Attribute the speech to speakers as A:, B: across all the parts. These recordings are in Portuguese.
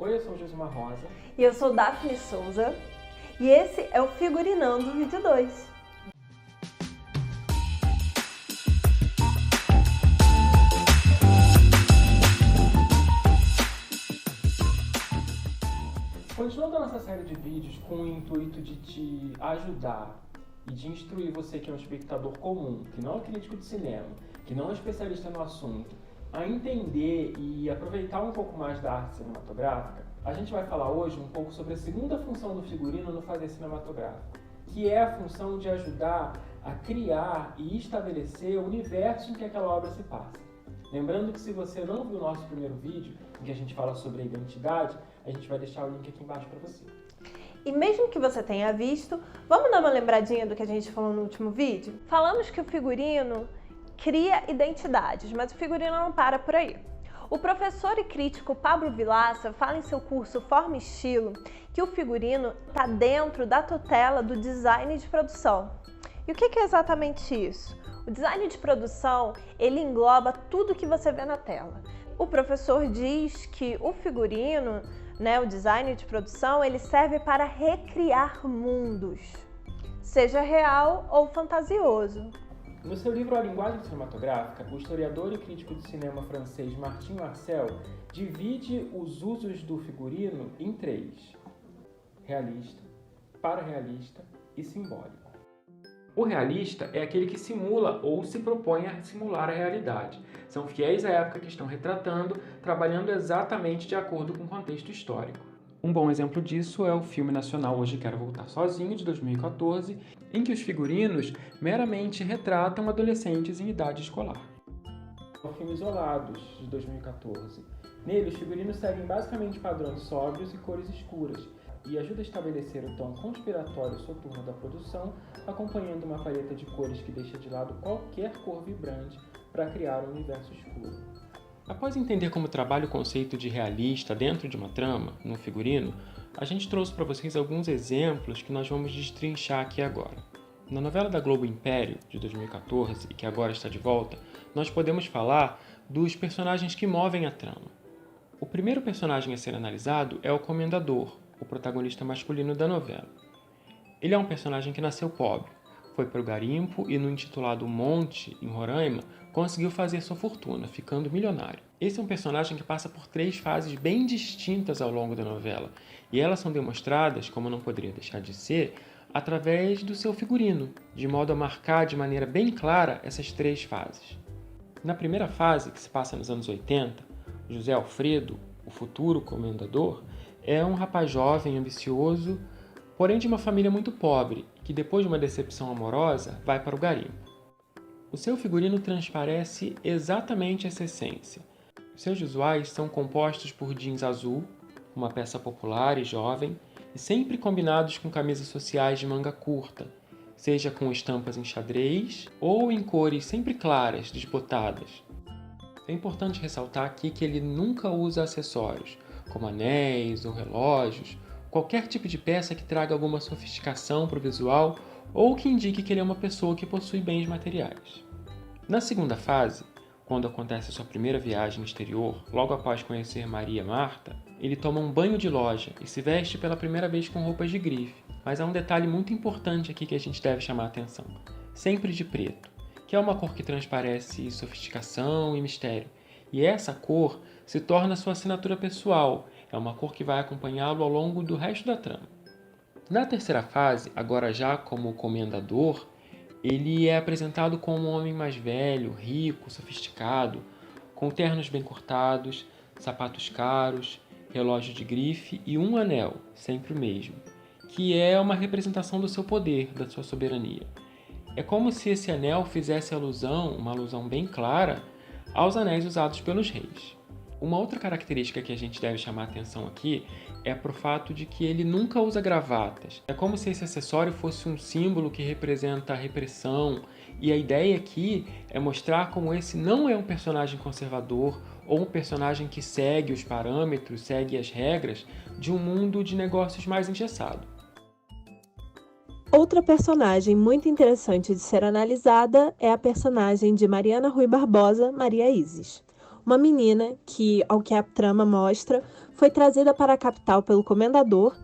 A: Oi, eu sou o Josimar Rosa.
B: E eu sou Daphne Souza. E esse é o Figurinando Vídeo 2.
A: Continuando a nossa série de vídeos com o intuito de te ajudar e de instruir você que é um espectador comum, que não é crítico de cinema, que não é especialista no assunto, a entender e aproveitar um pouco mais da arte cinematográfica, a gente vai falar hoje um pouco sobre a segunda função do figurino no fazer cinematográfico, que é a função de ajudar a criar e estabelecer o universo em que aquela obra se passa. Lembrando que se você não viu o nosso primeiro vídeo, em que a gente fala sobre a identidade, a gente vai deixar o link aqui embaixo para você.
B: E mesmo que você tenha visto, vamos dar uma lembradinha do que a gente falou no último vídeo? Falamos que o figurino cria identidades, mas o figurino não para por aí. O professor e crítico Pablo Vilaça fala em seu curso Forma e Estilo que o figurino está dentro da tutela do design de produção. E o que é exatamente isso? O design de produção, ele engloba tudo que você vê na tela. O professor diz que o figurino, o design de produção, ele serve para recriar mundos, seja real ou fantasioso.
A: No seu livro A Linguagem Cinematográfica, o historiador e crítico de cinema francês Martin Marcel divide os usos do figurino em três: realista, pararealista e simbólico. O realista é aquele que simula ou se propõe a simular a realidade. São fiéis à época que estão retratando, trabalhando exatamente de acordo com o contexto histórico. Um bom exemplo disso é o filme nacional Hoje Quero Voltar Sozinho, de 2014, em que os figurinos meramente retratam adolescentes em idade escolar. O filme Isolados, de 2014. Nele, os figurinos seguem basicamente padrões sóbrios e cores escuras, e ajuda a estabelecer o tom conspiratório e soturno da produção, acompanhando uma paleta de cores que deixa de lado qualquer cor vibrante para criar um universo escuro. Após entender como trabalha o conceito de realista dentro de uma trama, no figurino, a gente trouxe para vocês alguns exemplos que nós vamos destrinchar aqui agora. Na novela da Globo Império, de 2014, e que agora está de volta, nós podemos falar dos personagens que movem a trama. O primeiro personagem a ser analisado é o Comendador, o protagonista masculino da novela. Ele é um personagem que nasceu pobre, foi para o garimpo e no intitulado Monte, em Roraima, conseguiu fazer sua fortuna, ficando milionário. Esse é um personagem que passa por três fases bem distintas ao longo da novela, e elas são demonstradas, como não poderia deixar de ser, através do seu figurino, de modo a marcar de maneira bem clara essas três fases. Na primeira fase, que se passa nos anos 80, José Alfredo, o futuro comendador, é um rapaz jovem, ambicioso, porém de uma família muito pobre, que depois de uma decepção amorosa, vai para o garimpo. O seu figurino transparece exatamente essa essência. Seus visuais são compostos por jeans azul, uma peça popular e jovem, e sempre combinados com camisas sociais de manga curta, seja com estampas em xadrez ou em cores sempre claras, desbotadas. É importante ressaltar aqui que ele nunca usa acessórios, como anéis ou relógios, qualquer tipo de peça que traga alguma sofisticação para o visual ou que indique que ele é uma pessoa que possui bens materiais. Na segunda fase, quando acontece sua primeira viagem exterior, logo após conhecer Maria Marta, ele toma um banho de loja e se veste pela primeira vez com roupas de grife. Mas há um detalhe muito importante aqui que a gente deve chamar a atenção: sempre de preto, que é uma cor que transparece sofisticação e mistério. E essa cor se torna sua assinatura pessoal, é uma cor que vai acompanhá-lo ao longo do resto da trama. Na terceira fase, agora já como comendador, ele é apresentado como um homem mais velho, rico, sofisticado, com ternos bem cortados, sapatos caros, relógio de grife e um anel, sempre o mesmo, que é uma representação do seu poder, da sua soberania. É como se esse anel fizesse alusão, uma alusão bem clara, aos anéis usados pelos reis. Uma outra característica que a gente deve chamar a atenção aqui é pro fato de que ele nunca usa gravatas. É como se esse acessório fosse um símbolo que representa a repressão, e a ideia aqui é mostrar como esse não é um personagem conservador ou um personagem que segue os parâmetros, segue as regras de um mundo de negócios mais engessado.
B: Outra personagem muito interessante de ser analisada é a personagem de Mariana Rui Barbosa, Maria Isis. Uma menina que, ao que a trama mostra, foi trazida para a capital pelo comendador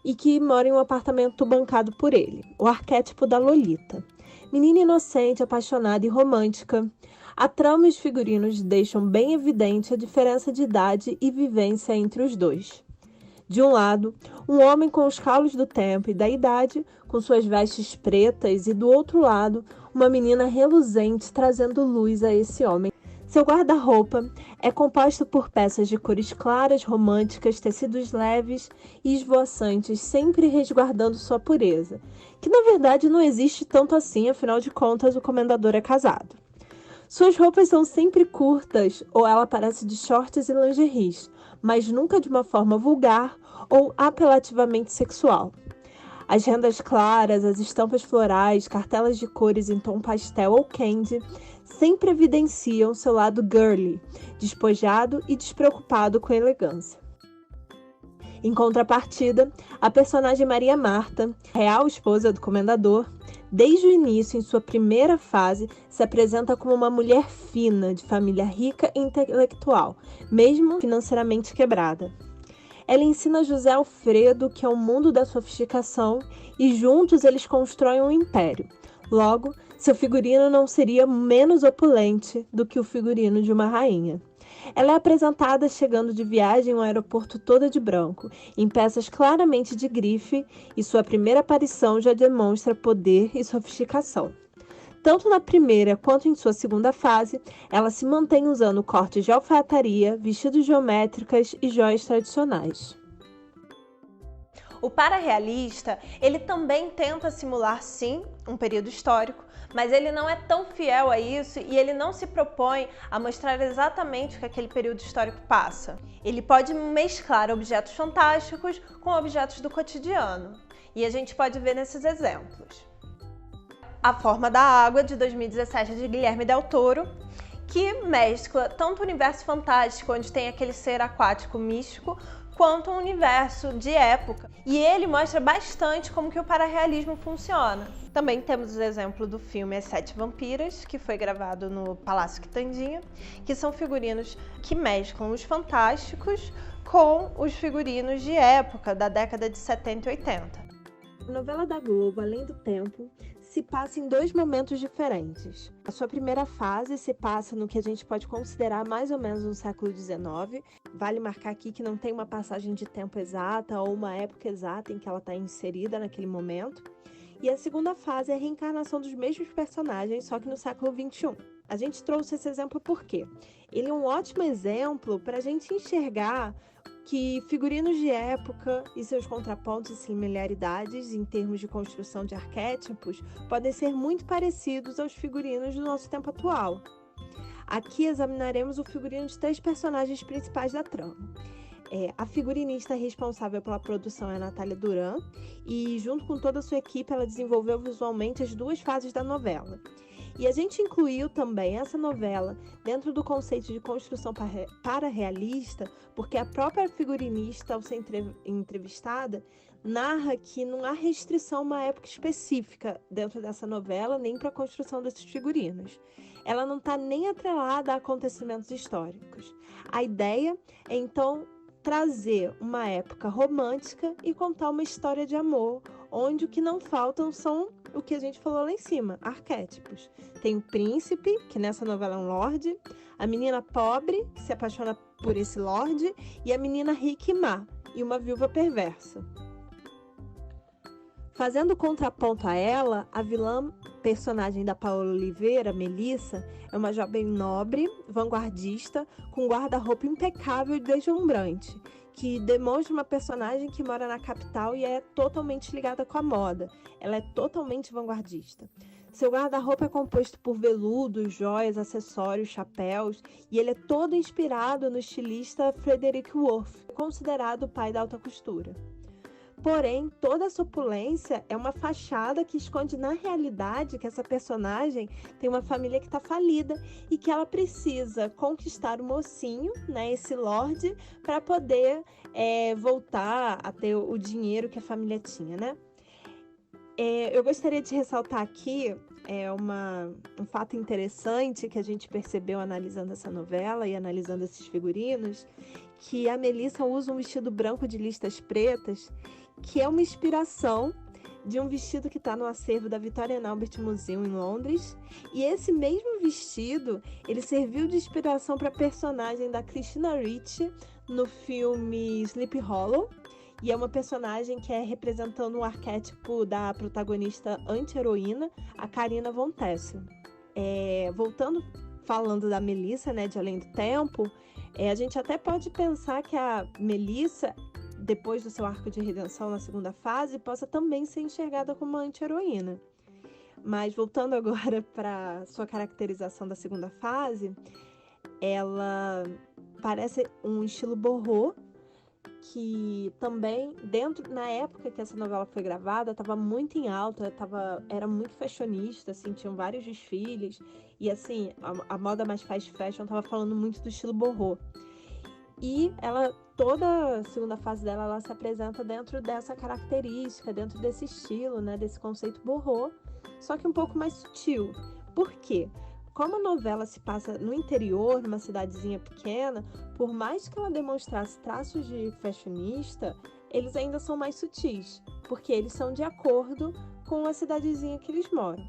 B: e que mora em um apartamento bancado por ele, o arquétipo da Lolita. Menina inocente, apaixonada e romântica, a trama e os figurinos deixam bem evidente a diferença de idade e vivência entre os dois. De um lado, um homem com os caulos do tempo e da idade, com suas vestes pretas, e do outro lado, uma menina reluzente trazendo luz a esse homem. Seu guarda-roupa é composto por peças de cores claras, românticas, tecidos leves e esvoaçantes, sempre resguardando sua pureza, que na verdade não existe tanto assim, afinal de contas o comendador é casado. Suas roupas são sempre curtas ou ela aparece de shorts e lingeries, mas nunca de uma forma vulgar ou apelativamente sexual. As rendas claras, as estampas florais, cartelas de cores em tom pastel ou candy sempre evidenciam seu lado girly, despojado e despreocupado com elegância. Em contrapartida, a personagem Maria Marta, real esposa do comendador, desde o início, em sua primeira fase, se apresenta como uma mulher fina, de família rica e intelectual, mesmo financeiramente quebrada. Ela ensina José Alfredo que é o mundo da sofisticação e juntos eles constroem um império. Logo, seu figurino não seria menos opulente do que o figurino de uma rainha. Ela é apresentada chegando de viagem ao aeroporto toda de branco, em peças claramente de grife, e sua primeira aparição já demonstra poder e sofisticação. Tanto na primeira quanto em sua segunda fase, ela se mantém usando cortes de alfaiataria, vestidos geométricas e joias tradicionais. O pararealista, ele também tenta simular, sim, um período histórico, mas ele não é tão fiel a isso e ele não se propõe a mostrar exatamente o que aquele período histórico passa. Ele pode mesclar objetos fantásticos com objetos do cotidiano, e a gente pode ver nesses exemplos. A Forma da Água, de 2017, de Guilherme Del Toro, que mescla tanto o universo fantástico, onde tem aquele ser aquático místico, quanto um universo de época. E ele mostra bastante como que o pararealismo funciona. Também temos o exemplo do filme As Sete Vampiras, que foi gravado no Palácio Quitandinha, que são figurinos que mesclam os fantásticos com os figurinos de época, da década de 70 e 80. A novela da Globo, Além do Tempo, se passa em dois momentos diferentes. A sua primeira fase se passa no que a gente pode considerar mais ou menos no século XIX. Vale marcar aqui que não tem uma passagem de tempo exata ou uma época exata em que ela está inserida naquele momento. E a segunda fase é a reencarnação dos mesmos personagens, só que no século XXI. A gente trouxe esse exemplo porque ele é um ótimo exemplo para a gente enxergar que figurinos de época e seus contrapontos e similaridades em termos de construção de arquétipos podem ser muito parecidos aos figurinos do nosso tempo atual. Aqui examinaremos o figurino de três personagens principais da trama. A figurinista responsável pela produção é a Natália Duran e, junto com toda a sua equipe, ela desenvolveu visualmente as duas fases da novela. E a gente incluiu também essa novela dentro do conceito de construção pararealista, porque a própria figurinista, ao ser entrevistada, narra que não há restrição a uma época específica dentro dessa novela, nem para a construção desses figurinos. Ela não está nem atrelada a acontecimentos históricos. A ideia é, então, trazer uma época romântica e contar uma história de amor, onde o que não faltam são o que a gente falou lá em cima, arquétipos. Tem o príncipe, que nessa novela é um lorde, a menina pobre, que se apaixona por esse lorde, e a menina rica e má, e uma viúva perversa. Fazendo contraponto a ela, a vilã, personagem da Paola Oliveira, Melissa, é uma jovem nobre, vanguardista, com guarda-roupa impecável e deslumbrante, que demonstra uma personagem que mora na capital e é totalmente ligada com a moda. Ela é totalmente vanguardista. Seu guarda-roupa é composto por veludos, joias, acessórios, chapéus, e ele é todo inspirado no estilista Frederick Worth, considerado o pai da alta costura. Porém, toda essa opulência é uma fachada que esconde na realidade que essa personagem tem uma família que está falida e que ela precisa conquistar o mocinho, né, esse lorde, para poder voltar a ter o dinheiro que a família tinha, né? Eu gostaria de ressaltar aqui um fato interessante que a gente percebeu analisando essa novela e analisando esses figurinos, que a Melissa usa um vestido branco de listas pretas, que é uma inspiração de um vestido que está no acervo da Victoria and Albert Museum em Londres. E esse mesmo vestido, ele serviu de inspiração para a personagem da Christina Ricci no filme Sleepy Hollow. E é uma personagem que é representando o arquétipo da protagonista anti-heroína, a Carina Von Tessel. Voltando, falando da Melissa, né, de Além do Tempo, a gente até pode pensar que a Melissa, depois do seu arco de redenção na segunda fase, possa também ser enxergada como uma anti-heroína. Mas voltando agora para sua caracterização da segunda fase, ela parece um estilo borrô, que também, na época que essa novela foi gravada, estava muito em alta, era muito fashionista, assim, tinham vários desfiles, e assim, a moda mais fast fashion estava falando muito do estilo borrô. E toda a segunda fase dela, ela se apresenta dentro dessa característica, dentro desse estilo, né, desse conceito borrô, só que um pouco mais sutil. Por quê? Como a novela se passa no interior, numa cidadezinha pequena, por mais que ela demonstrasse traços de fashionista, eles ainda são mais sutis, porque eles são de acordo com a cidadezinha que eles moram.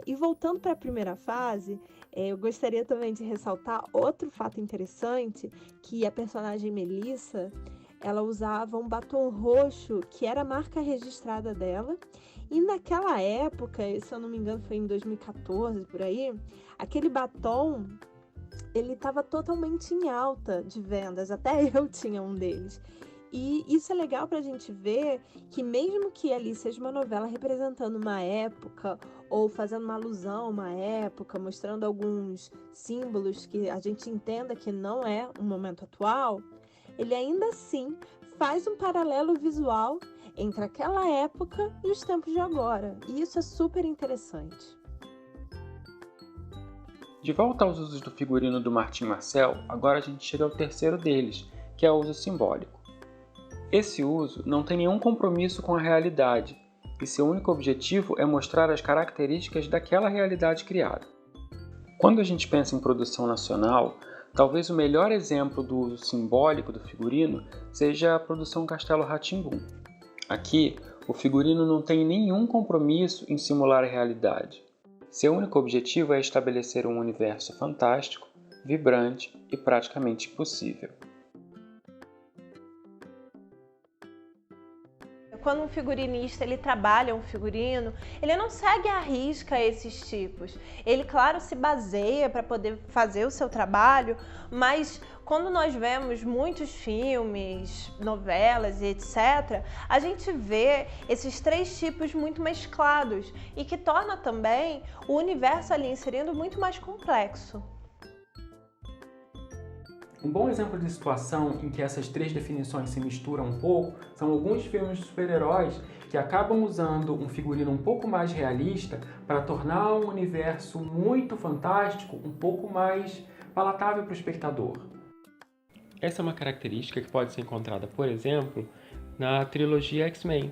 B: E voltando para a primeira fase, eu gostaria também de ressaltar outro fato interessante, que a personagem Melissa, ela usava um batom roxo, que era a marca registrada dela. E naquela época, se eu não me engano foi em 2014, por aí, aquele batom, ele estava totalmente em alta de vendas, até eu tinha um deles. E isso é legal para a gente ver que mesmo que ali seja uma novela representando uma época ou fazendo uma alusão a uma época, mostrando alguns símbolos que a gente entenda que não é um momento atual, ele ainda assim faz um paralelo visual entre aquela época e os tempos de agora. E isso é super interessante.
A: De volta aos usos do figurino do Martin Marcel, agora a gente chega ao terceiro deles, que é o uso simbólico. Esse uso não tem nenhum compromisso com a realidade, e seu único objetivo é mostrar as características daquela realidade criada. Quando a gente pensa em produção nacional, talvez o melhor exemplo do uso simbólico do figurino seja a produção Castelo Rá-Tim-Bum. Aqui, o figurino não tem nenhum compromisso em simular a realidade. Seu único objetivo é estabelecer um universo fantástico, vibrante e praticamente impossível.
B: Quando um figurinista ele trabalha um figurino, ele não segue à risca esses tipos. Ele, claro, se baseia para poder fazer o seu trabalho, mas quando nós vemos muitos filmes, novelas e etc., a gente vê esses três tipos muito mesclados e que torna também o universo ali inserido muito mais complexo.
A: Um bom exemplo de situação em que essas três definições se misturam um pouco são alguns filmes de super-heróis que acabam usando um figurino um pouco mais realista para tornar um universo muito fantástico um pouco mais palatável para o espectador. Essa é uma característica que pode ser encontrada, por exemplo, na trilogia X-Men.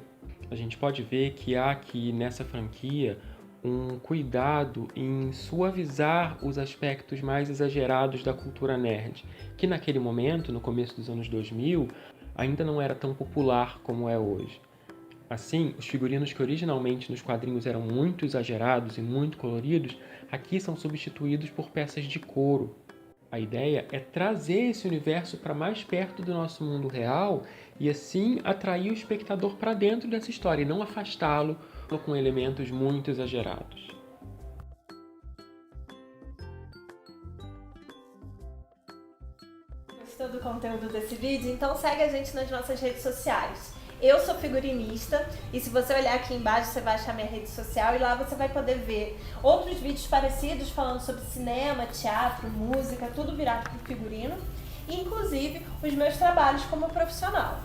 A: A gente pode ver que há aqui nessa franquia um cuidado em suavizar os aspectos mais exagerados da cultura nerd, que naquele momento, no começo dos anos 2000, ainda não era tão popular como é hoje. Assim, os figurinos que originalmente nos quadrinhos eram muito exagerados e muito coloridos, aqui são substituídos por peças de couro. A ideia é trazer esse universo para mais perto do nosso mundo real e assim atrair o espectador para dentro dessa história e não afastá-lo com elementos muito exagerados.
B: Gostou do conteúdo desse vídeo? Então segue a gente nas nossas redes sociais. Eu sou figurinista e se você olhar aqui embaixo você vai achar minha rede social e lá você vai poder ver outros vídeos parecidos falando sobre cinema, teatro, música, tudo virado por figurino, e inclusive os meus trabalhos como profissional.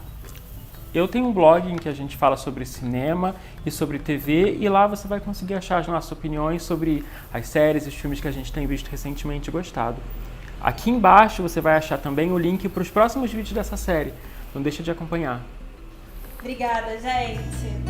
A: Eu tenho um blog em que a gente fala sobre cinema e sobre TV e lá você vai conseguir achar as nossas opiniões sobre as séries e os filmes que a gente tem visto recentemente e gostado. Aqui embaixo você vai achar também o link para os próximos vídeos dessa série, não deixa de acompanhar.
B: Obrigada, gente!